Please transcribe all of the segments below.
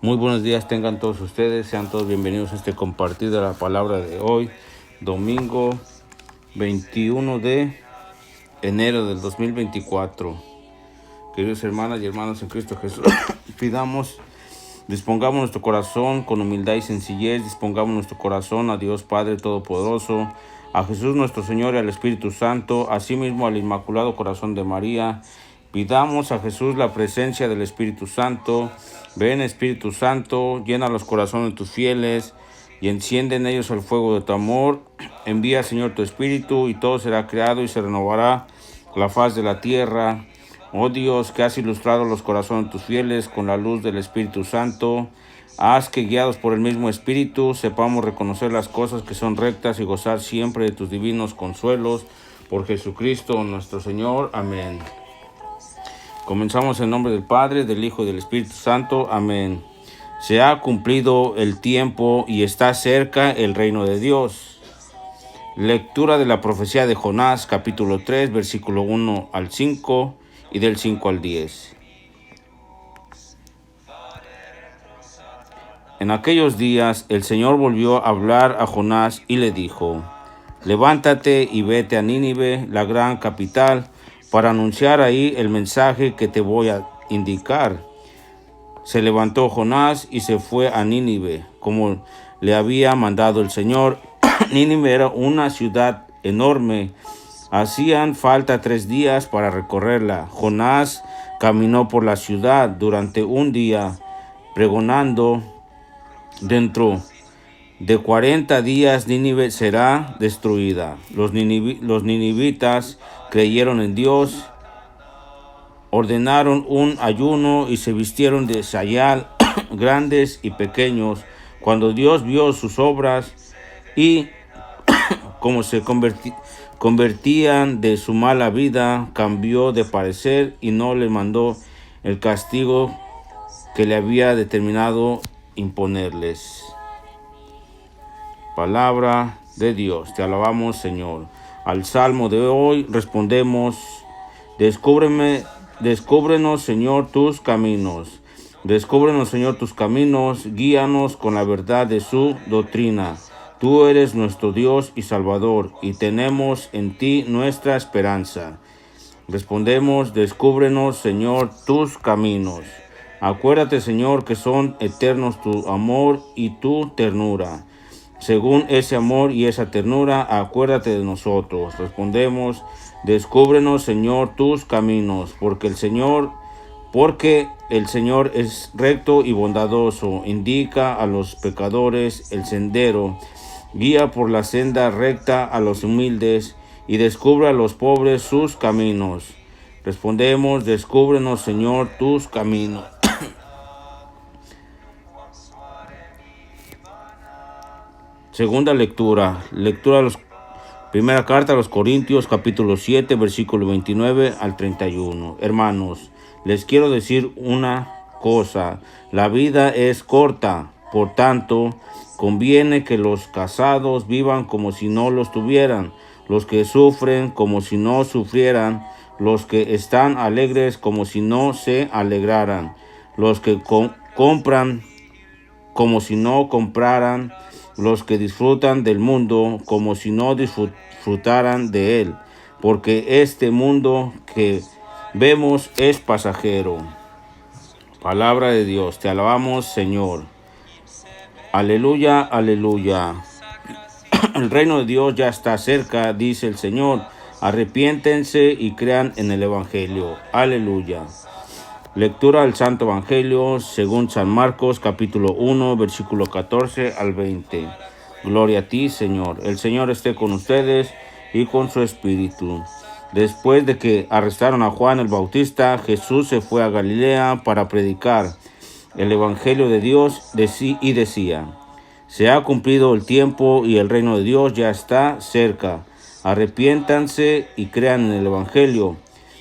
Muy buenos días tengan todos ustedes, sean todos bienvenidos a este compartir de la palabra de hoy, domingo 21 de enero del 2024. Queridos hermanas y hermanos en Cristo Jesús, dispongamos nuestro corazón con humildad y sencillez, dispongamos nuestro corazón a Dios Padre Todopoderoso, a Jesús nuestro Señor y al Espíritu Santo, asimismo al Inmaculado Corazón de María. Pidamos a Jesús la presencia del Espíritu Santo. Ven, Espíritu Santo, llena los corazones de tus fieles y enciende en ellos el fuego de tu amor. Envía, Señor, tu Espíritu y todo será creado y se renovará la faz de la tierra. Oh Dios, que has ilustrado los corazones de tus fieles con la luz del Espíritu Santo, haz que, guiados por el mismo Espíritu, sepamos reconocer las cosas que son rectas y gozar siempre de tus divinos consuelos. Por Jesucristo nuestro Señor. Amén. Comenzamos en nombre del Padre, del Hijo y del Espíritu Santo. Amén. Se ha cumplido el tiempo y está cerca el reino de Dios. Lectura de la profecía de Jonás, capítulo 3, versículo 1 al 5 y del 5 al 10. En aquellos días el Señor volvió a hablar a Jonás y le dijo: levántate y vete a Nínive, la gran capital, para anunciar ahí el mensaje que te voy a indicar. Se levantó Jonás y se fue a Nínive, como le había mandado el Señor. Nínive era una ciudad enorme. Hacían falta 3 días para recorrerla. Jonás caminó por la ciudad durante un día, pregonando: dentro de 40 días Nínive será destruida. Los ninivitas creyeron en Dios, ordenaron un ayuno y se vistieron de sayal, grandes y pequeños. Cuando Dios vio sus obras y cómo se convertían de su mala vida, cambió de parecer y no le mandó el castigo que le había determinado imponerles. Palabra de Dios, te alabamos, Señor. Al salmo de hoy respondemos: descúbrenos, Señor, tus caminos. Descúbrenos, Señor, tus caminos, guíanos con la verdad de su doctrina. Tú eres nuestro Dios y Salvador, y tenemos en ti nuestra esperanza. Respondemos: descúbrenos, Señor, tus caminos. Acuérdate, Señor, que son eternos tu amor y tu ternura. Según ese amor y esa ternura, acuérdate de nosotros. Respondemos: descúbrenos, Señor, tus caminos, porque el Señor es recto y bondadoso, indica a los pecadores el sendero, guía por la senda recta a los humildes y descubre a los pobres sus caminos. Respondemos: descúbrenos, Señor, tus caminos. Segunda lectura. Primera carta a los Corintios, capítulo 7, versículo 29 al 31. Hermanos, les quiero decir una cosa: la vida es corta, por tanto, conviene que los casados vivan como si no los tuvieran, los que sufren como si no sufrieran, los que están alegres como si no se alegraran, los que compran como si no compraran, los que disfrutan del mundo como si no disfrutaran de él, porque este mundo que vemos es pasajero. Palabra de Dios, te alabamos, Señor. Aleluya, aleluya. El reino de Dios ya está cerca, dice el Señor. Arrepiéntense y crean en el Evangelio. Aleluya. Lectura del Santo Evangelio según San Marcos, capítulo 1, versículo 14 al 20. Gloria a ti, Señor. El Señor esté con ustedes y con su espíritu. Después de que arrestaron a Juan el Bautista, Jesús se fue a Galilea para predicar el Evangelio de Dios y decía: se ha cumplido el tiempo y el reino de Dios ya está cerca. Arrepiéntanse y crean en el Evangelio.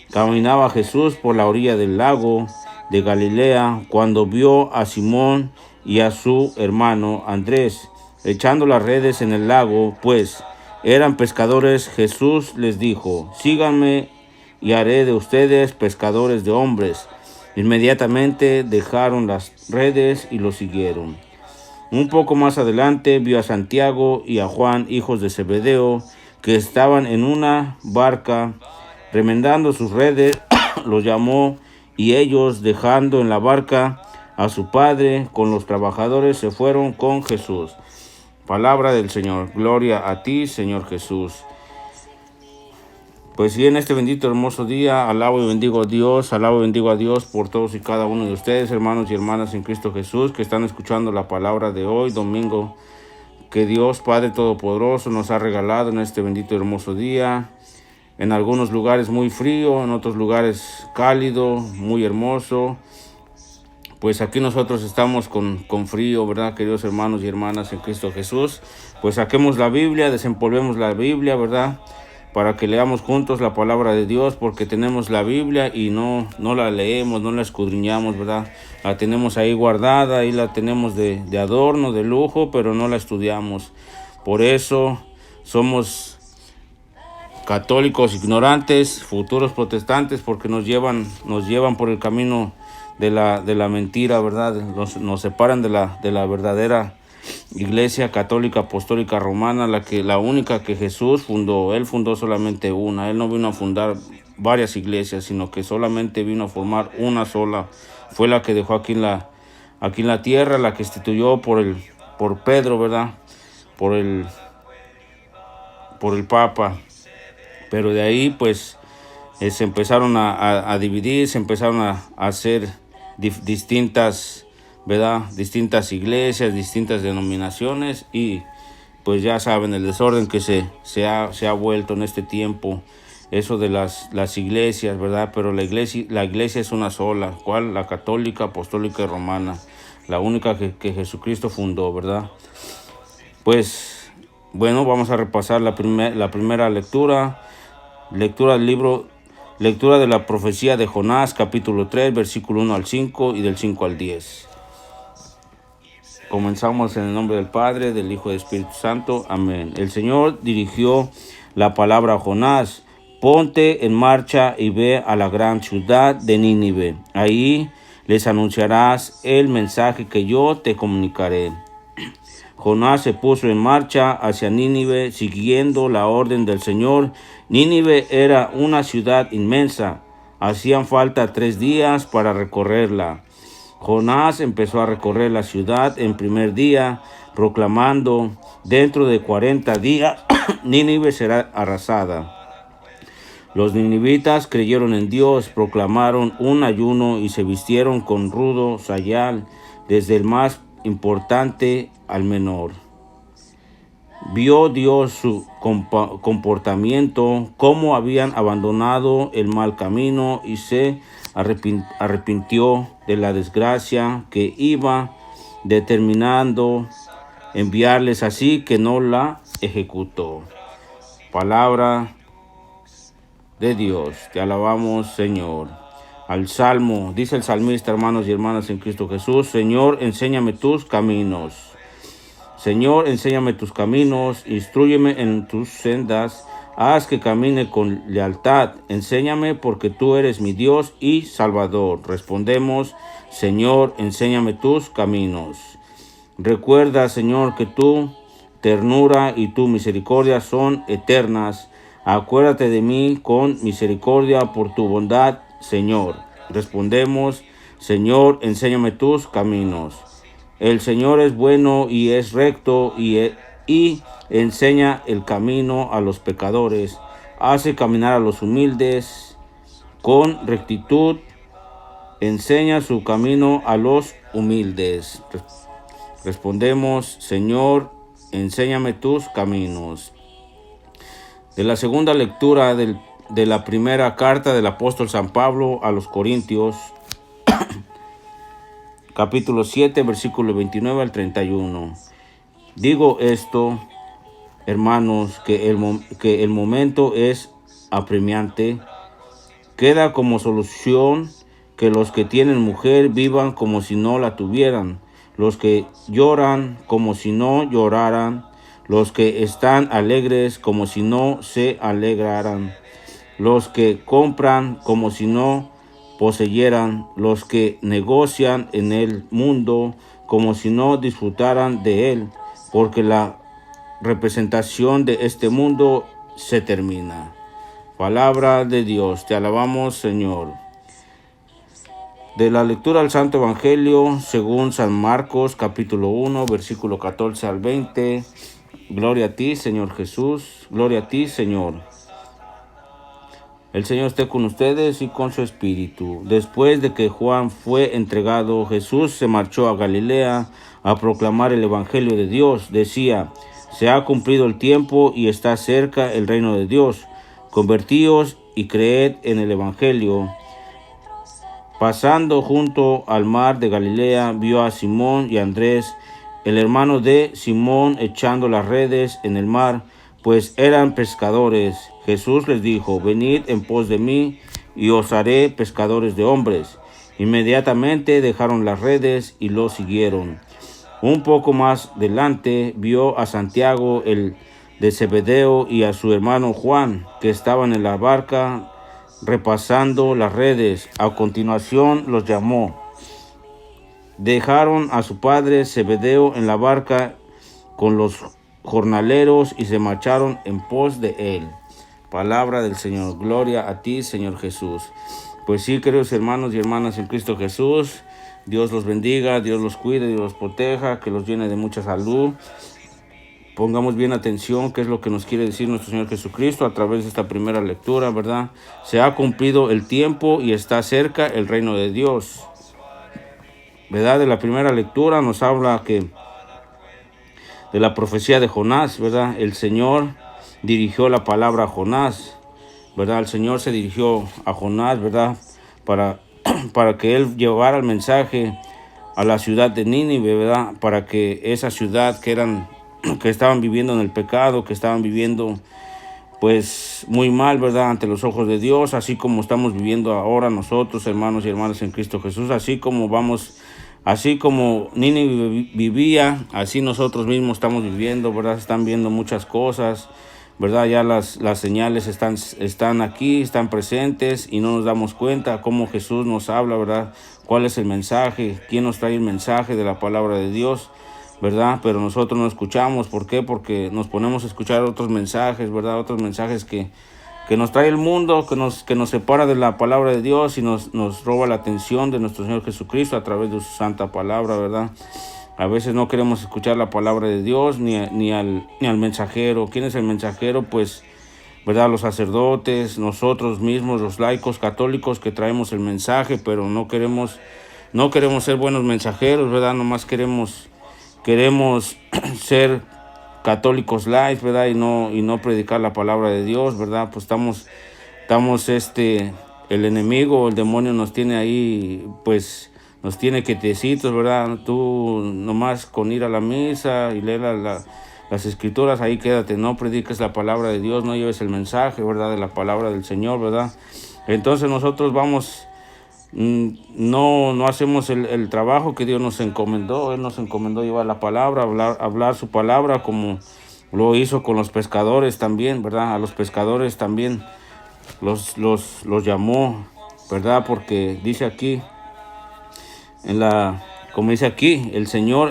Caminaba Jesús por la orilla del lago de Galilea cuando vio a Simón y a su hermano Andrés echando las redes en el lago, pues eran pescadores. Jesús les dijo: síganme y haré de ustedes pescadores de hombres. Inmediatamente dejaron las redes y lo siguieron. Un poco más adelante vio a Santiago y a Juan, hijos de Zebedeo, que estaban en una barca remendando sus redes. Los llamó y ellos, dejando en la barca a su padre con los trabajadores, se fueron con Jesús. Palabra del Señor. Gloria a ti, Señor Jesús. Pues sí, en este bendito hermoso día, alabo y bendigo a Dios por todos y cada uno de ustedes, hermanos y hermanas en Cristo Jesús, que están escuchando la palabra de hoy, domingo, que Dios Padre Todopoderoso nos ha regalado en este bendito hermoso día. En algunos lugares muy frío, en otros lugares cálido, muy hermoso. Pues aquí nosotros estamos con frío, ¿verdad, queridos hermanos y hermanas en Cristo Jesús? Pues saquemos la Biblia, desempolvemos la Biblia, ¿verdad?, para que leamos juntos la palabra de Dios, porque tenemos la Biblia y no la leemos, no la escudriñamos, ¿verdad? La tenemos ahí guardada, ahí la tenemos de adorno, de lujo, pero no la estudiamos. Por eso somos católicos ignorantes, futuros protestantes, porque nos llevan por el camino de la mentira, ¿verdad? Nos separan de la verdadera Iglesia Católica Apostólica Romana, la única que Jesús fundó. Él fundó solamente una. Él no vino a fundar varias iglesias, sino que solamente vino a formar una sola. Fue la que dejó aquí en la tierra, la que instituyó por Pedro, ¿verdad? Por el Papa. Pero de ahí pues se empezaron a dividir, se empezaron a hacer distintas, ¿verdad?, distintas iglesias, distintas denominaciones, y pues ya saben el desorden que se ha vuelto en este tiempo, eso de las iglesias, ¿verdad? Pero la iglesia es una sola. ¿Cuál? La católica, apostólica y romana, la única que Jesucristo fundó, ¿verdad? Pues bueno, vamos a repasar la primera lectura de la profecía de Jonás, capítulo 3, versículo 1 al 5 y del 5 al 10. Comenzamos en el nombre del Padre, del Hijo y del Espíritu Santo. Amén. El Señor dirigió la palabra a Jonás: ponte en marcha y ve a la gran ciudad de Nínive. Ahí les anunciarás el mensaje que yo te comunicaré. Jonás se puso en marcha hacia Nínive, siguiendo la orden del Señor. Nínive era una ciudad inmensa. Hacían falta 3 días para recorrerla. Jonás empezó a recorrer la ciudad en primer día, proclamando: dentro de 40 días Nínive será arrasada. Los ninivitas creyeron en Dios, proclamaron un ayuno y se vistieron con rudo sayal, desde el más importante al menor. Vio Dios su comportamiento, cómo habían abandonado el mal camino, y se arrepintió de la desgracia que iba determinando enviarles, así que no la ejecutó. Palabra de Dios. Te alabamos, Señor. Al Salmo, dice el salmista, hermanos y hermanas en Cristo Jesús: Señor, enséñame tus caminos. Señor, enséñame tus caminos, instrúyeme en tus sendas, haz que camine con lealtad. Enséñame, porque tú eres mi Dios y Salvador. Respondemos: Señor, enséñame tus caminos. Recuerda, Señor, que tu ternura y tu misericordia son eternas. Acuérdate de mí con misericordia por tu bondad, Señor. Respondemos: Señor, enséñame tus caminos. El Señor es bueno y es recto, y enseña el camino a los pecadores. Hace caminar a los humildes con rectitud. Enseña su camino a los humildes. Respondemos: Señor, enséñame tus caminos. De la segunda lectura de la primera carta del apóstol San Pablo a los Corintios, capítulo 7, versículo 29 al 31. Digo esto, hermanos, que el momento es apremiante. Queda como solución que los que tienen mujer vivan como si no la tuvieran, los que lloran como si no lloraran, los que están alegres como si no se alegraran, los que compran como si no poseyeran los que negocian en el mundo, como si no disfrutaran de él, porque la representación de este mundo se termina. Palabra de Dios, te alabamos, Señor. De la lectura al Santo Evangelio según San Marcos, capítulo 1, versículo 14 al 20. Gloria a ti, Señor Jesús. Gloria a ti, Señor. El Señor esté con ustedes y con su espíritu. Después de que Juan fue entregado, Jesús se marchó a Galilea a proclamar el Evangelio de Dios. Decía: se ha cumplido el tiempo y está cerca el reino de Dios. Convertíos y creed en el Evangelio. Pasando junto al mar de Galilea, vio a Simón y a Andrés, el hermano de Simón, echando las redes en el mar, pues eran pescadores. Jesús les dijo: venid en pos de mí, y os haré pescadores de hombres. Inmediatamente dejaron las redes y lo siguieron. Un poco más delante vio a Santiago, el de Zebedeo, y a su hermano Juan, que estaban en la barca repasando las redes. A continuación los llamó. Dejaron a su padre Zebedeo en la barca con los jornaleros y se marcharon en pos de él. Palabra del Señor. Gloria a ti, Señor Jesús. Pues sí, queridos hermanos y hermanas en Cristo Jesús, Dios los bendiga, Dios los cuide, Dios los proteja, que los llene de mucha salud. Pongamos bien atención qué es lo que nos quiere decir nuestro Señor Jesucristo a través de esta primera lectura, ¿verdad? Se ha cumplido el tiempo y está cerca el reino de Dios. ¿Verdad? De la primera lectura nos habla de la profecía de Jonás, ¿verdad? El Señor dirigió la palabra a Jonás, ¿verdad? El Señor se dirigió a Jonás, ¿verdad? Para que él llevara el mensaje a la ciudad de Nínive, ¿verdad? Para que esa ciudad que estaban viviendo en el pecado, que estaban viviendo pues muy mal, ¿verdad? Ante los ojos de Dios, así como estamos viviendo ahora nosotros, hermanos y hermanas en Cristo Jesús, así como Nínive vivía, así nosotros mismos estamos viviendo, ¿verdad? Están viendo muchas cosas, ¿verdad? Ya las señales están aquí, están presentes y no nos damos cuenta cómo Jesús nos habla, ¿verdad? ¿Cuál es el mensaje? ¿Quién nos trae el mensaje de la palabra de Dios? ¿Verdad? Pero nosotros no escuchamos. ¿Por qué? Porque nos ponemos a escuchar otros mensajes, ¿verdad? Otros mensajes que nos trae el mundo, que nos separa de la palabra de Dios y nos roba la atención de nuestro Señor Jesucristo a través de su santa palabra, ¿verdad? A veces no queremos escuchar la palabra de Dios ni al mensajero. ¿Quién es el mensajero? Pues, ¿verdad? Los sacerdotes, nosotros mismos, los laicos católicos que traemos el mensaje, pero no queremos ser buenos mensajeros, ¿verdad? Nomás queremos ser católicos light, ¿verdad? Y no predicar la palabra de Dios, ¿verdad? Pues estamos el enemigo, el demonio nos tiene ahí, pues nos tiene quietecitos, ¿verdad? Tú nomás con ir a la misa y leer las escrituras, ahí quédate, no prediques la palabra de Dios, no lleves el mensaje, ¿verdad? De la palabra del Señor, ¿verdad? Entonces nosotros no hacemos el trabajo que Dios nos encomendó. Él nos encomendó llevar la palabra, hablar su palabra, como lo hizo con los pescadores también, ¿verdad? A los pescadores también los llamó, ¿verdad? Porque dice aquí, como dice aquí, el Señor,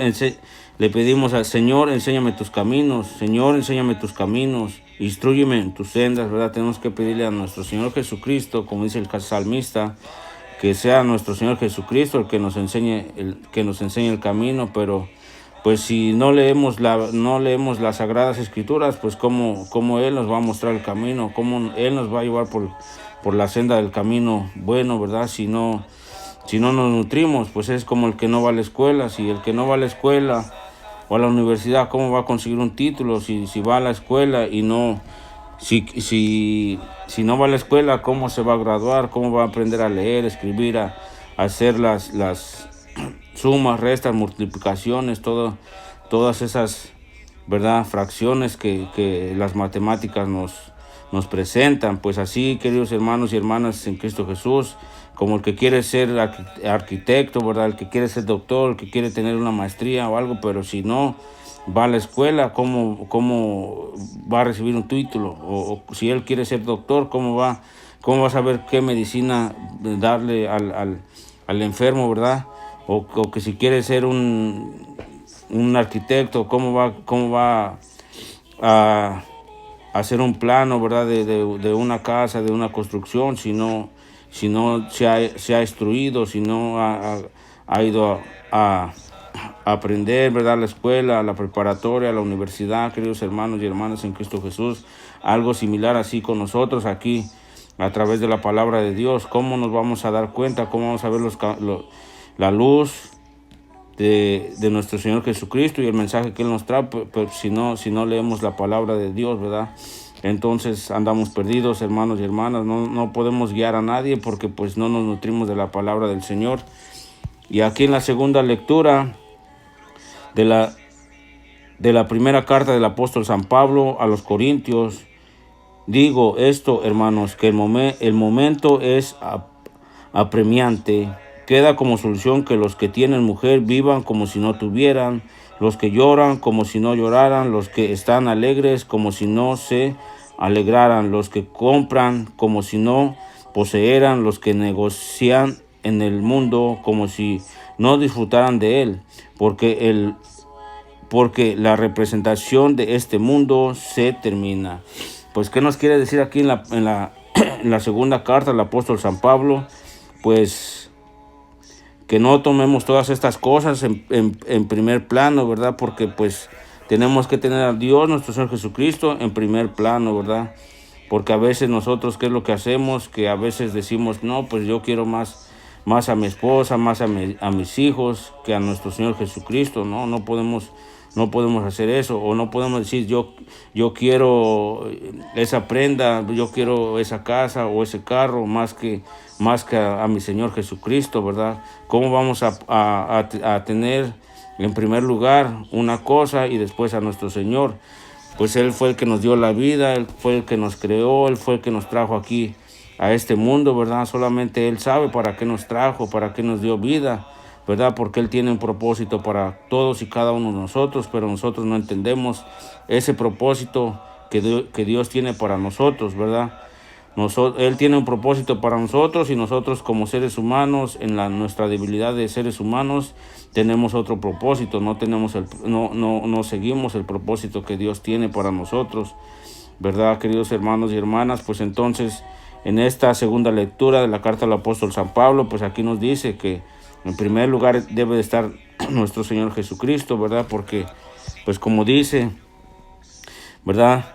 le pedimos al Señor: enséñame tus caminos, Señor, enséñame tus caminos, instrúyeme en tus sendas, ¿verdad? Tenemos que pedirle a nuestro Señor Jesucristo, como dice el salmista, que sea nuestro Señor Jesucristo el que nos enseñe el camino. Pero pues si no leemos las Sagradas Escrituras, pues cómo Él nos va a mostrar el camino, cómo Él nos va a llevar por la senda del camino bueno, ¿verdad? Si no nos nutrimos, pues es como el que no va a la escuela. Si el que no va a la escuela o a la universidad, ¿cómo va a conseguir un título? Si va a la escuela y no... Si no va a la escuela, ¿cómo se va a graduar? ¿Cómo va a aprender a leer, escribir, a hacer las sumas, restas, multiplicaciones, todas esas, ¿verdad?, fracciones que las matemáticas nos presentan? Pues así, queridos hermanos y hermanas en Cristo Jesús, como el que quiere ser arquitecto, ¿verdad?, el que quiere ser doctor, el que quiere tener una maestría o algo, pero si no va a la escuela, ¿cómo va a recibir un título? O si él quiere ser doctor, ¿cómo va ¿Cómo va a saber qué medicina darle al enfermo, verdad? O que si quiere ser un arquitecto, ¿cómo va a hacer un plano, verdad, de una casa, de una construcción, si no se ha instruido, si no ha ido a aprender, verdad, a la escuela, a la preparatoria, a la universidad, queridos hermanos y hermanas en Cristo Jesús? Algo similar así con nosotros aquí, a través de la palabra de Dios. ¿Cómo nos vamos a dar cuenta? ¿Cómo vamos a ver la luz de nuestro Señor Jesucristo y el mensaje que Él nos trae? Pues si no leemos la palabra de Dios, ¿verdad? Entonces andamos perdidos, hermanos y hermanas. No podemos guiar a nadie porque pues no nos nutrimos de la palabra del Señor. Y aquí en la segunda lectura de la primera carta del apóstol San Pablo a los Corintios, digo esto, hermanos, que el momento es apremiante. Queda como solución que los que tienen mujer vivan como si no tuvieran, los que lloran como si no lloraran, los que están alegres como si no se alegraran, los que compran como si no poseyeran, los que negocian en el mundo como si no disfrutaran de él, porque la representación de este mundo se termina. Pues, ¿qué nos quiere decir aquí en la segunda carta del apóstol San Pablo? Pues que no tomemos todas estas cosas en primer plano, ¿verdad? Porque pues tenemos que tener a Dios, nuestro Señor Jesucristo, en primer plano, ¿verdad? Porque a veces nosotros, ¿qué es lo que hacemos? Que a veces decimos, no, pues yo quiero más a mi esposa, más a mis hijos, que a nuestro Señor Jesucristo. No podemos hacer eso, o no podemos decir yo quiero esa prenda, yo quiero esa casa o ese carro más que a mi Señor Jesucristo, ¿verdad? ¿Cómo vamos a tener en primer lugar una cosa y después a nuestro Señor? Pues Él fue el que nos dio la vida, Él fue el que nos creó, Él fue el que nos trajo aquí a este mundo, ¿verdad? Solamente Él sabe para qué nos trajo, para qué nos dio vida, ¿verdad? Porque Él tiene un propósito para todos y cada uno de nosotros, pero nosotros no entendemos ese propósito que Dios tiene para nosotros, ¿verdad? Él tiene un propósito para nosotros y nosotros como seres humanos, en nuestra debilidad de seres humanos, tenemos otro propósito, no seguimos el propósito que Dios tiene para nosotros, ¿verdad, queridos hermanos y hermanas? Pues entonces, en esta segunda lectura de la carta del apóstol San Pablo, pues aquí nos dice que en primer lugar debe de estar nuestro Señor Jesucristo, ¿verdad? Porque, pues como dice, ¿verdad?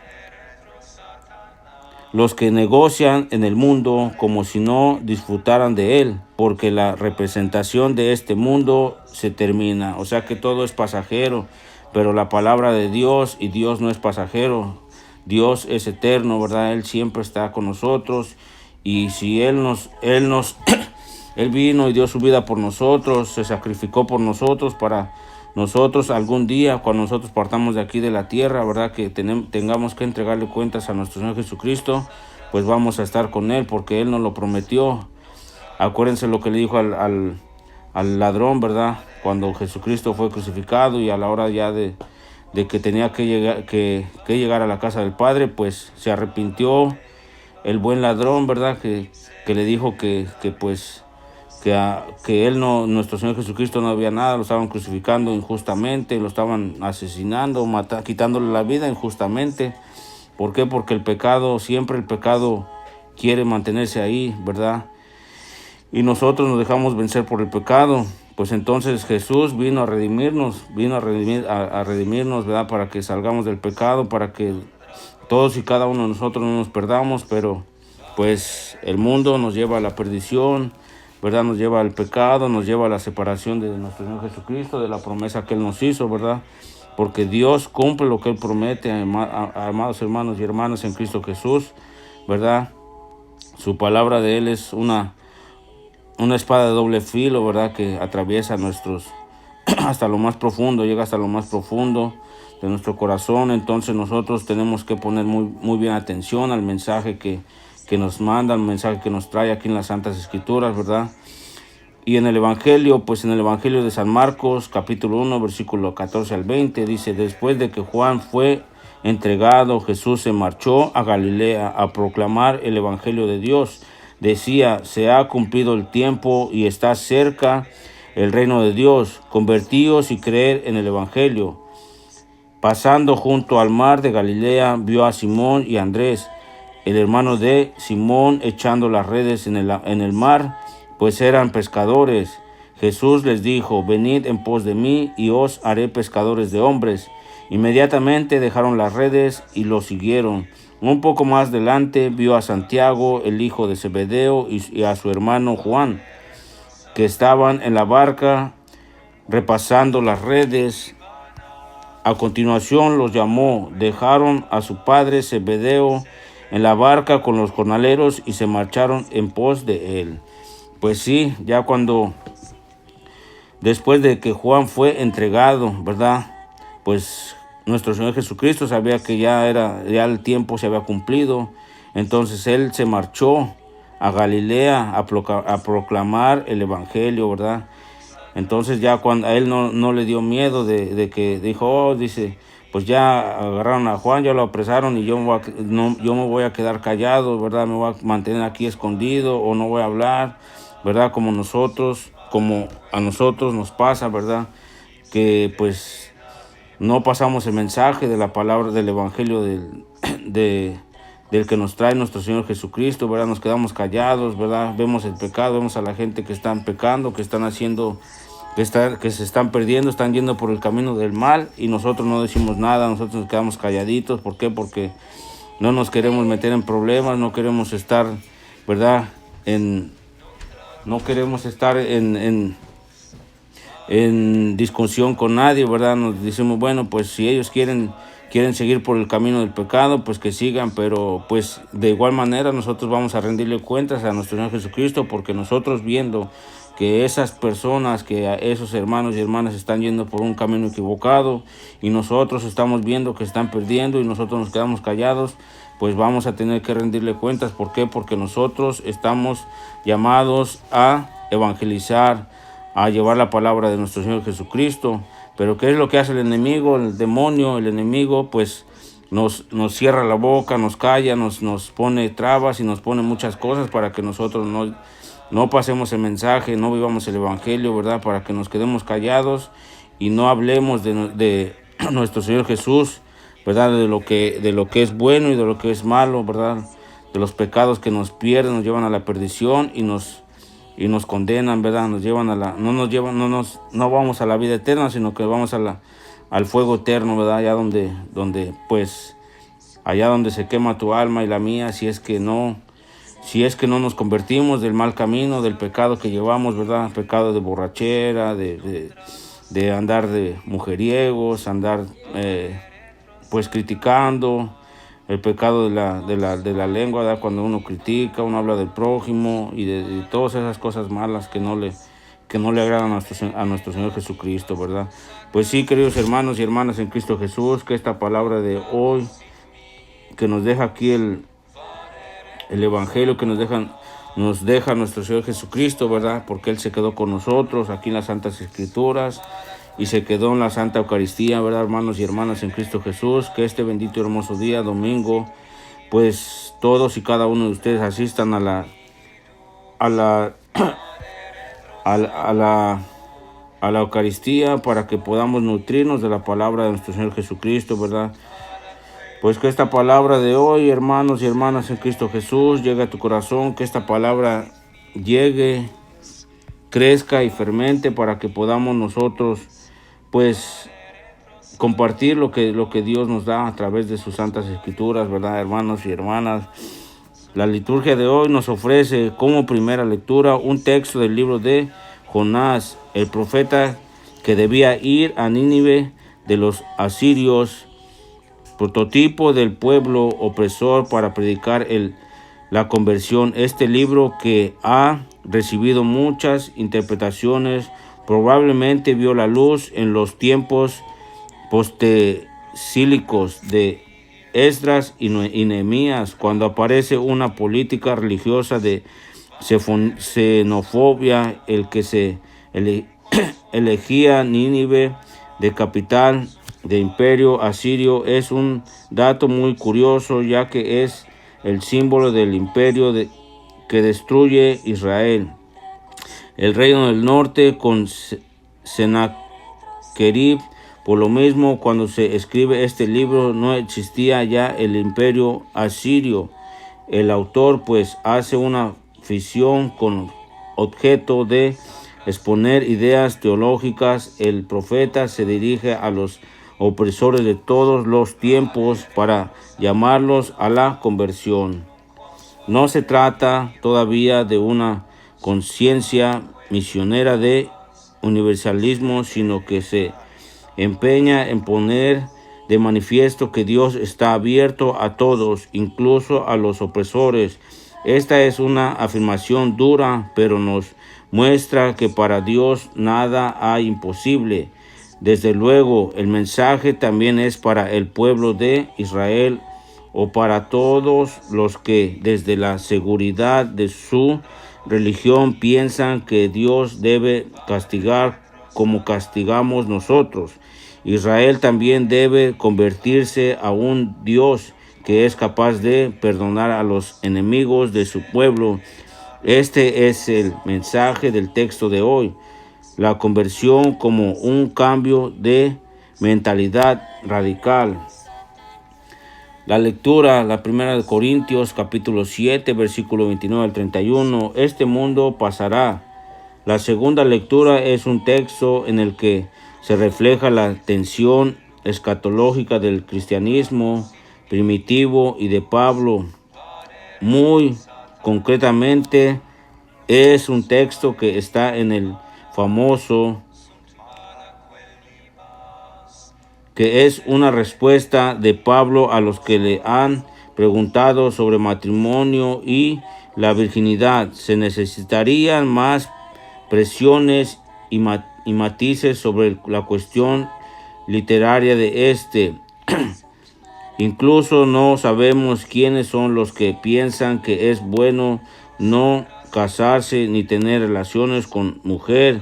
Los que negocian en el mundo como si no disfrutaran de él, porque la representación de este mundo se termina. O sea que todo es pasajero, pero la palabra de Dios, y Dios no es pasajero, Dios es eterno, ¿verdad? Él siempre está con nosotros, y si Él vino y dio su vida por nosotros, se sacrificó por nosotros para nosotros algún día, cuando nosotros partamos de aquí de la tierra, ¿verdad? Que tengamos que entregarle cuentas a nuestro Señor Jesucristo, pues vamos a estar con Él porque Él nos lo prometió. Acuérdense lo que le dijo al ladrón, ¿verdad? Cuando Jesucristo fue crucificado y a la hora ya de que tenía que llegar a la casa del Padre, pues se arrepintió el buen ladrón, ¿verdad? Que le dijo que él nuestro Señor Jesucristo no había nada, lo estaban crucificando injustamente, lo estaban asesinando, quitándole la vida injustamente. ¿Por qué? Porque siempre el pecado quiere mantenerse ahí, ¿verdad? Y nosotros nos dejamos vencer por el pecado. Pues entonces Jesús vino a redimirnos, ¿verdad? Para que salgamos del pecado, para que todos y cada uno de nosotros no nos perdamos, pero pues el mundo nos lleva a la perdición, ¿verdad? Nos lleva al pecado, nos lleva a la separación de nuestro Señor Jesucristo, de la promesa que Él nos hizo, ¿verdad? Porque Dios cumple lo que Él promete, amados hermanos y hermanas en Cristo Jesús, ¿verdad? Su palabra de Él es una espada de doble filo, ¿verdad? Que atraviesa hasta lo más profundo, llega hasta lo más profundo de nuestro corazón. Entonces nosotros tenemos que poner muy bien atención al mensaje que nos manda, el mensaje que nos trae aquí en las Santas Escrituras, ¿verdad? Y en el Evangelio, pues en el Evangelio de San Marcos, capítulo 1, versículo 14 al 20, dice: después de que Juan fue entregado, Jesús se marchó a Galilea a proclamar el evangelio de Dios. Decía: se ha cumplido el tiempo y está cerca el reino de Dios. Convertíos y creed en el evangelio. Pasando junto al mar de Galilea, vio a Simón y a Andrés, el hermano de Simón, echando las redes en el mar, pues eran pescadores. Jesús les dijo: venid en pos de mí, y os haré pescadores de hombres. Inmediatamente dejaron las redes y lo siguieron. Un poco más adelante vio a Santiago, el hijo de Zebedeo, y a su hermano Juan, que estaban en la barca repasando las redes. A continuación los llamó, dejaron a su padre Zebedeo en la barca con los jornaleros y se marcharon en pos de él. Pues sí, ya después de que Juan fue entregado, ¿verdad? Pues nuestro Señor Jesucristo sabía que ya el tiempo se había cumplido. Entonces él se marchó a Galilea a proclamar el evangelio, ¿verdad? Entonces ya cuando a él no le dio miedo de que dijo, dice, pues ya agarraron a Juan, ya lo apresaron y yo me voy a quedar callado, ¿verdad? Me voy a mantener aquí escondido o no voy a hablar, ¿verdad? Como a nosotros nos pasa, ¿verdad? Que pues no pasamos el mensaje de la palabra del evangelio del que nos trae nuestro Señor Jesucristo, ¿verdad? Nos quedamos callados, ¿verdad? Vemos el pecado, vemos a la gente que están pecando, que están haciendo, que se están perdiendo, están yendo por el camino del mal, y nosotros no decimos nada, nosotros nos quedamos calladitos. ¿Por qué? Porque no nos queremos meter en problemas, no queremos estar, ¿verdad? No queremos estar en discusión con nadie, ¿verdad? Nos decimos, bueno, pues si ellos quieren seguir por el camino del pecado, pues que sigan, pero pues de igual manera nosotros vamos a rendirle cuentas a nuestro Señor Jesucristo, porque nosotros viendo que esas personas, que esos hermanos y hermanas están yendo por un camino equivocado y nosotros estamos viendo que están perdiendo y nosotros nos quedamos callados, pues vamos a tener que rendirle cuentas. ¿Por qué? Porque nosotros estamos llamados a evangelizar, a llevar la palabra de nuestro Señor Jesucristo. Pero ¿qué es lo que hace el enemigo, el demonio? El enemigo pues nos cierra la boca, nos calla, nos pone trabas y nos pone muchas cosas para que nosotros no pasemos el mensaje, no vivamos el evangelio, ¿verdad? Para que nos quedemos callados y no hablemos de nuestro Señor Jesús, ¿verdad? De lo que es bueno y de lo que es malo, ¿verdad? De los pecados que nos pierden, nos llevan a la perdición y nos condenan, ¿verdad? Nos llevan no vamos a la vida eterna, sino que vamos al fuego eterno, ¿verdad? Allá donde se quema tu alma y la mía, si es que no nos convertimos del mal camino, del pecado que llevamos, ¿verdad? Pecado de borrachera, de andar de mujeriegos, andar pues criticando, el pecado de la lengua, ¿verdad? Cuando uno critica, uno habla del prójimo y de todas esas cosas malas que no le agradan a nuestro Señor Jesucristo, ¿verdad? Pues sí, queridos hermanos y hermanas en Cristo Jesús, que esta palabra de hoy, que nos deja aquí el evangelio que nos deja nuestro Señor Jesucristo, ¿verdad? Porque Él se quedó con nosotros aquí en las Santas Escrituras y se quedó en la Santa Eucaristía, ¿verdad, hermanos y hermanas en Cristo Jesús? Que este bendito y hermoso día, domingo, pues todos y cada uno de ustedes asistan a la Eucaristía, para que podamos nutrirnos de la palabra de nuestro Señor Jesucristo, ¿verdad? Pues que esta palabra de hoy, hermanos y hermanas en Cristo Jesús, llegue a tu corazón, que esta palabra llegue, crezca y fermente, para que podamos nosotros pues compartir lo que Dios nos da a través de sus santas escrituras, ¿verdad, hermanos y hermanas? La liturgia de hoy nos ofrece como primera lectura un texto del libro de Jonás, el profeta que debía ir a Nínive de los asirios, prototipo del pueblo opresor, para predicar la conversión. Este libro, que ha recibido muchas interpretaciones, probablemente vio la luz en los tiempos postesílicos de Esdras y Nehemías, cuando aparece una política religiosa de xenofobia, el que se elegía Nínive de capital de imperio asirio es un dato muy curioso, ya que es el símbolo del imperio que destruye Israel. El reino del norte con Sennacherib. Por lo mismo, cuando se escribe este libro no existía ya el imperio asirio. El autor pues hace una fisión con objeto de exponer ideas teológicas. El profeta se dirige a los opresores de todos los tiempos para llamarlos a la conversión. No se trata todavía de una conciencia misionera de universalismo, sino que se empeña en poner de manifiesto que Dios está abierto a todos, incluso a los opresores. Esta es una afirmación dura, pero nos muestra que para Dios nada hay imposible. Desde luego, el mensaje también es para el pueblo de Israel o para todos los que desde la seguridad de su religión piensan que Dios debe castigar como castigamos nosotros. Israel también debe convertirse a un Dios que es capaz de perdonar a los enemigos de su pueblo. Este es el mensaje del texto de hoy. La conversión como un cambio de mentalidad radical. La lectura, la primera de Corintios, capítulo 7, versículo 29 al 31. Este mundo pasará. La segunda lectura es un texto en el que se refleja la tensión escatológica del cristianismo primitivo y de Pablo. Muy concretamente, es un texto que está en el famoso, que es una respuesta de Pablo a los que le han preguntado sobre matrimonio y la virginidad. Se necesitarían más presiones y matices sobre la cuestión literaria de este. Incluso no sabemos quiénes son los que piensan que es bueno no casarse ni tener relaciones con mujer.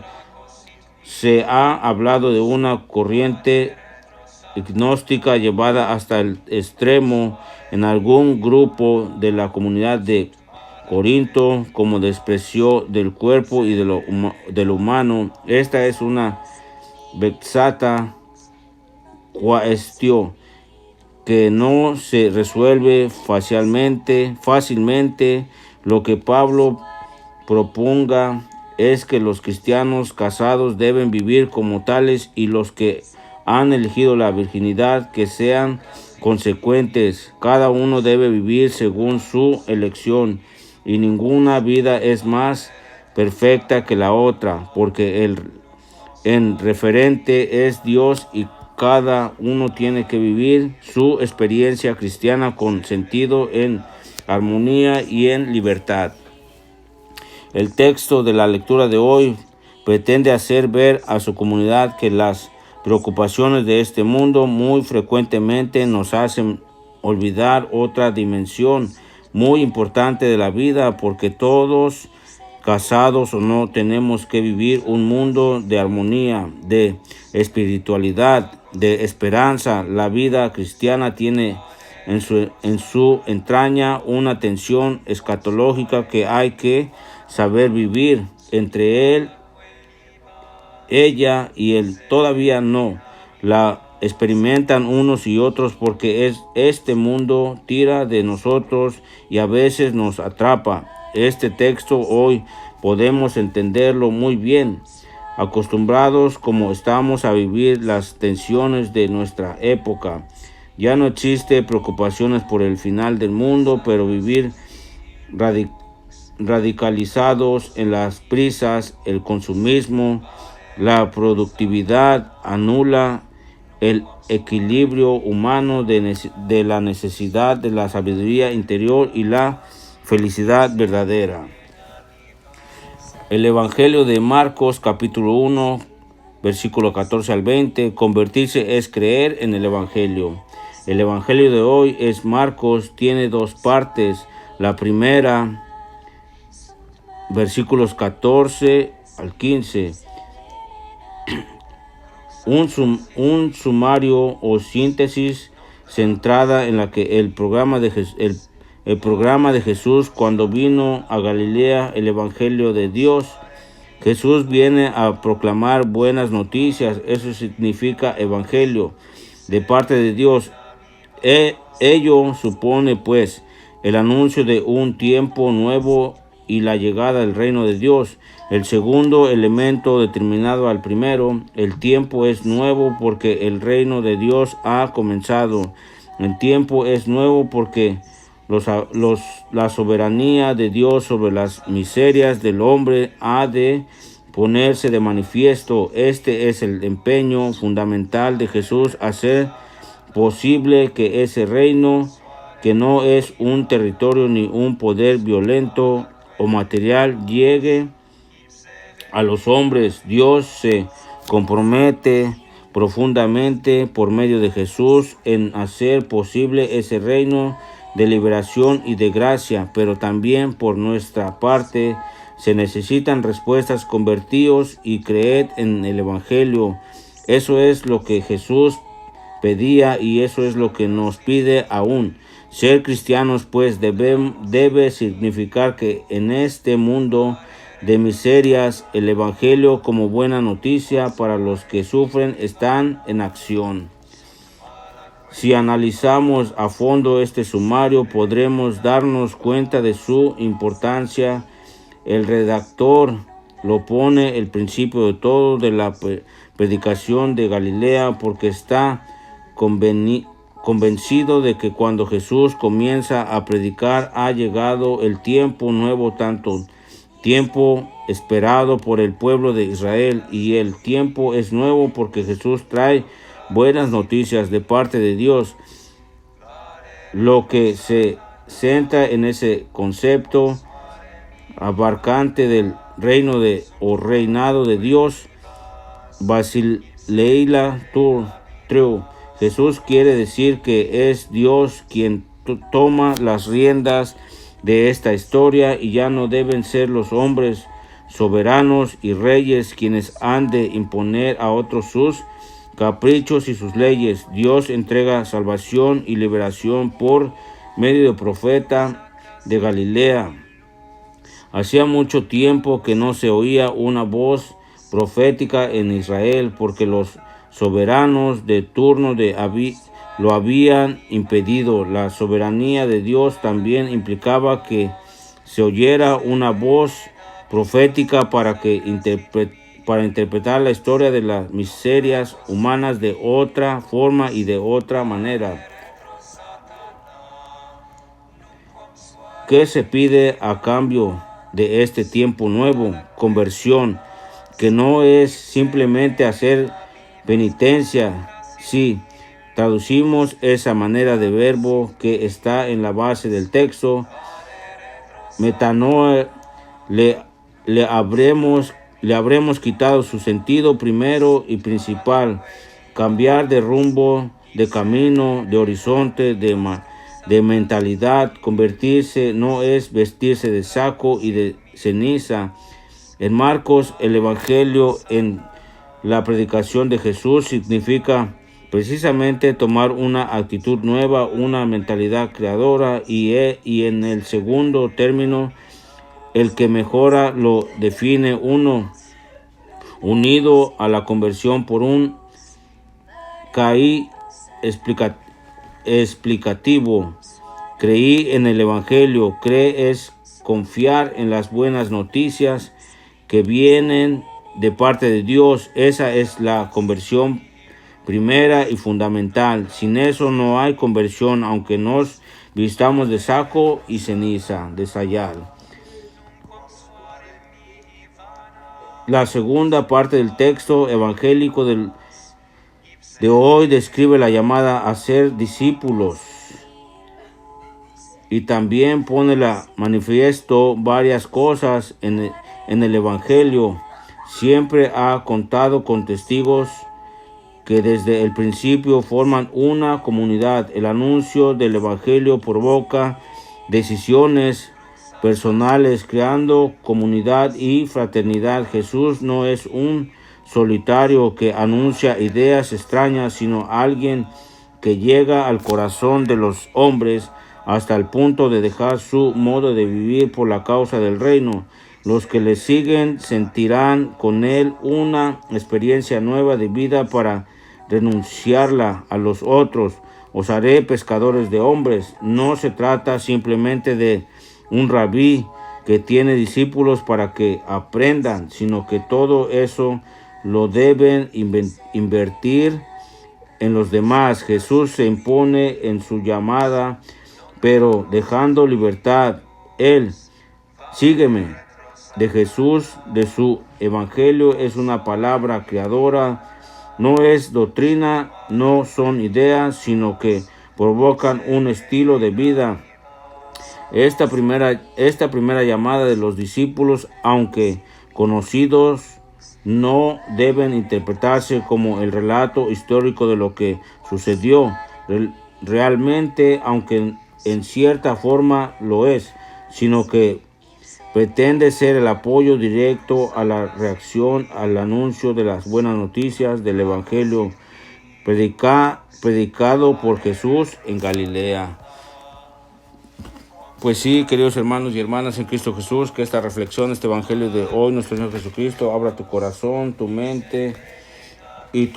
Se ha hablado de una corriente gnóstica llevada hasta el extremo en algún grupo de la comunidad de Corinto como desprecio del cuerpo y de lo humano. Esta es una vexata cuestión que no se resuelve fácilmente. Lo que Pablo proponga es que los cristianos casados deben vivir como tales y los que han elegido la virginidad que sean consecuentes. Cada uno debe vivir según su elección y ninguna vida es más perfecta que la otra, porque el referente es Dios y cada uno tiene que vivir su experiencia cristiana con sentido, en armonía y en libertad. El texto de la lectura de hoy pretende hacer ver a su comunidad que las preocupaciones de este mundo muy frecuentemente nos hacen olvidar otra dimensión muy importante de la vida, porque todos, casados o no, tenemos que vivir un mundo de armonía, de espiritualidad, de esperanza. La vida cristiana tiene en su entraña una tensión escatológica que hay que saber vivir. Entre ella y él todavía no la experimentan unos y otros, porque este mundo tira de nosotros y a veces nos atrapa. Este texto hoy podemos entenderlo muy bien, acostumbrados como estamos a vivir las tensiones de nuestra época. Ya no existe preocupaciones por el final del mundo, pero vivir radicalizados en las prisas, el consumismo, la productividad anula el equilibrio humano de la necesidad de la sabiduría interior y la felicidad verdadera. El Evangelio de Marcos, capítulo 1, versículo 14 al 20. Convertirse es creer en el Evangelio. El Evangelio de hoy es Marcos, tiene dos partes. La primera, versículos 14 al 15. un sumario o síntesis centrada en la que el programa de Jesús cuando vino a Galilea, el Evangelio de Dios. Jesús viene a proclamar buenas noticias, eso significa Evangelio de parte de Dios. Ello supone pues el anuncio de un tiempo nuevo y la llegada del reino de Dios. El segundo elemento determinado al primero, el tiempo es nuevo porque el reino de Dios ha comenzado. El tiempo es nuevo porque la soberanía de Dios sobre las miserias del hombre ha de ponerse de manifiesto. Este es el empeño fundamental de Jesús, hacer posible que ese reino, que no es un territorio ni un poder violento o material, llegue a los hombres. Dios se compromete profundamente por medio de Jesús en hacer posible ese reino de liberación y de gracia, pero también por nuestra parte se necesitan respuestas. Convertíos y creed en el Evangelio. Eso es lo que Jesús pedía y eso es lo que nos pide aún. Ser cristianos pues debe significar que en este mundo de miserias el Evangelio como buena noticia para los que sufren están en acción. Si analizamos a fondo este sumario podremos darnos cuenta de su importancia. El redactor lo pone el principio de todo de la predicación de Galilea porque está convencido de que cuando Jesús comienza a predicar ha llegado el tiempo nuevo, tanto tiempo esperado por el pueblo de Israel, y el tiempo es nuevo porque Jesús trae buenas noticias de parte de Dios. Lo que se centra en ese concepto abarcante del reino o reinado de Dios, Basileila True. Jesús quiere decir que es Dios quien toma las riendas de esta historia y ya no deben ser los hombres soberanos y reyes quienes han de imponer a otros sus caprichos y sus leyes. Dios entrega salvación y liberación por medio del profeta de Galilea. Hacía mucho tiempo que no se oía una voz profética en Israel porque los soberanos de turno lo habían impedido. La soberanía de Dios también implicaba que se oyera una voz profética para interpretar la historia de las miserias humanas de otra forma y de otra manera. ¿Qué se pide a cambio de este tiempo nuevo? Conversión, que no es simplemente hacer penitencia. Si traducimos esa manera de verbo que está en la base del texto, metanoia, le habremos quitado su sentido primero y principal. Cambiar de rumbo, de camino, de horizonte, de mentalidad. Convertirse no es vestirse de saco y de ceniza. En Marcos, el Evangelio en la predicación de Jesús significa precisamente tomar una actitud nueva, una mentalidad creadora, y en el segundo término, el que mejora lo define uno, unido a la conversión por un explicativo. Creí en el Evangelio. Cree es confiar en las buenas noticias que vienen de parte de Dios. Esa es la conversión primera y fundamental. Sin eso no hay conversión, aunque nos vistamos de saco y ceniza, de sayal. La segunda parte del texto evangélico de hoy describe la llamada a ser discípulos y también pone la manifiesto varias cosas en el Evangelio. Siempre ha contado con testigos que desde el principio forman una comunidad. El anuncio del Evangelio provoca decisiones personales, creando comunidad y fraternidad. Jesús no es un solitario que anuncia ideas extrañas, sino alguien que llega al corazón de los hombres hasta el punto de dejar su modo de vivir por la causa del reino. Los que le siguen sentirán con él una experiencia nueva de vida para renunciarla a los otros. Os haré pescadores de hombres. No se trata simplemente de un rabí que tiene discípulos para que aprendan, sino que todo eso lo deben invertir en los demás. Jesús se impone en su llamada, pero dejando libertad. Él, sígueme, de Jesús, de su evangelio, es una palabra creadora, no es doctrina, no son ideas, sino que provocan un estilo de vida. Esta primera llamada de los discípulos, aunque conocidos, no deben interpretarse como el relato histórico de lo que sucedió realmente, aunque en cierta forma lo es, sino que pretende ser el apoyo directo a la reacción al anuncio de las buenas noticias del Evangelio predicado por Jesús en Galilea. Pues sí, queridos hermanos y hermanas en Cristo Jesús, que esta reflexión, este Evangelio de hoy, nuestro Señor Jesucristo, abra tu corazón, tu mente y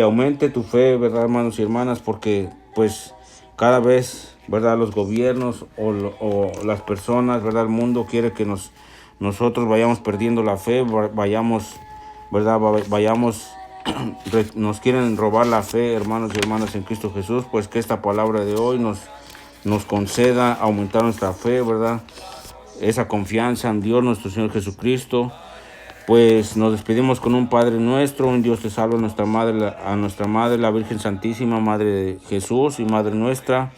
aumente tu fe, ¿verdad, hermanos y hermanas? Porque pues cada vez, ¿verdad?, los gobiernos o las personas, ¿verdad?, el mundo quiere que nosotros vayamos perdiendo la fe, nos quieren robar la fe, hermanos y hermanas en Cristo Jesús. Pues que esta palabra de hoy nos conceda aumentar nuestra fe, ¿verdad?, esa confianza en Dios nuestro Señor Jesucristo. Pues nos despedimos con un Padre nuestro, un Dios te salve, a nuestra Madre, la Virgen Santísima, Madre de Jesús y Madre nuestra.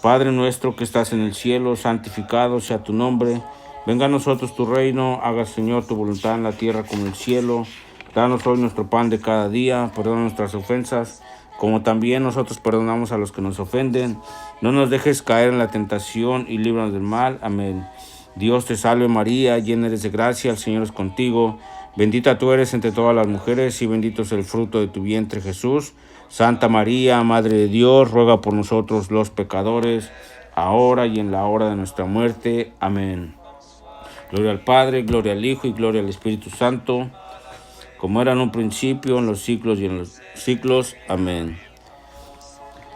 Padre nuestro que estás en el cielo, santificado sea tu nombre. Venga a nosotros tu reino, haga, Señor, tu voluntad en la tierra como en el cielo. Danos hoy nuestro pan de cada día, perdona nuestras ofensas, como también nosotros perdonamos a los que nos ofenden. No nos dejes caer en la tentación y líbranos del mal. Amén. Dios te salve María, llena eres de gracia, el Señor es contigo. Bendita tú eres entre todas las mujeres y bendito es el fruto de tu vientre, Jesús. Santa María, Madre de Dios, ruega por nosotros los pecadores, ahora y en la hora de nuestra muerte. Amén. Gloria al Padre, gloria al Hijo y gloria al Espíritu Santo, como era en un principio, en los siglos y en los siglos. Amén.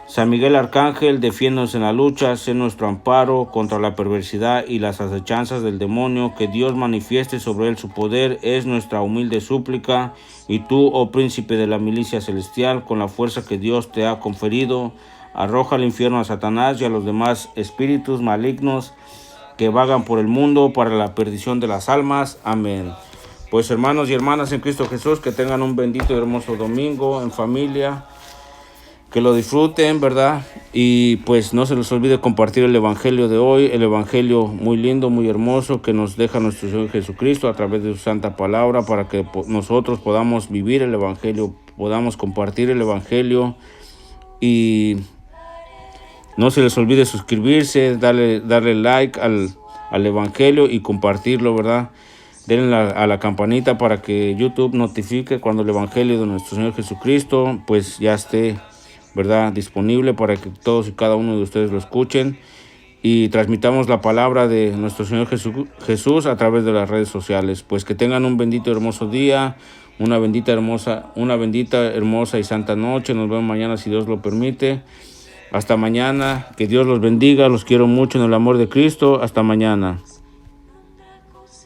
San Miguel Arcángel, defiéndonos en la lucha, sé nuestro amparo contra la perversidad y las acechanzas del demonio. Que Dios manifieste sobre él su poder, es nuestra humilde súplica. Y tú, oh príncipe de la milicia celestial, con la fuerza que Dios te ha conferido, arroja al infierno a Satanás y a los demás espíritus malignos que vagan por el mundo para la perdición de las almas. Amén. Pues hermanos y hermanas en Cristo Jesús, que tengan un bendito y hermoso domingo en familia, que lo disfruten, ¿verdad? Y pues no se les olvide compartir el Evangelio de hoy, el Evangelio muy lindo, muy hermoso que nos deja nuestro Señor Jesucristo a través de su santa palabra, para que nosotros podamos vivir el Evangelio, podamos compartir el Evangelio. Y no se les olvide suscribirse, darle like al Evangelio y compartirlo, ¿verdad? Denle a la campanita para que YouTube notifique cuando el Evangelio de nuestro Señor Jesucristo pues ya esté, ¿verdad?, disponible para que todos y cada uno de ustedes lo escuchen y transmitamos la palabra de nuestro Señor Jesús a través de las redes sociales. Pues que tengan un bendito hermoso día, una bendita hermosa y santa noche. Nos vemos mañana si Dios lo permite. Hasta mañana, que Dios los bendiga, los quiero mucho en el amor de Cristo. Hasta mañana.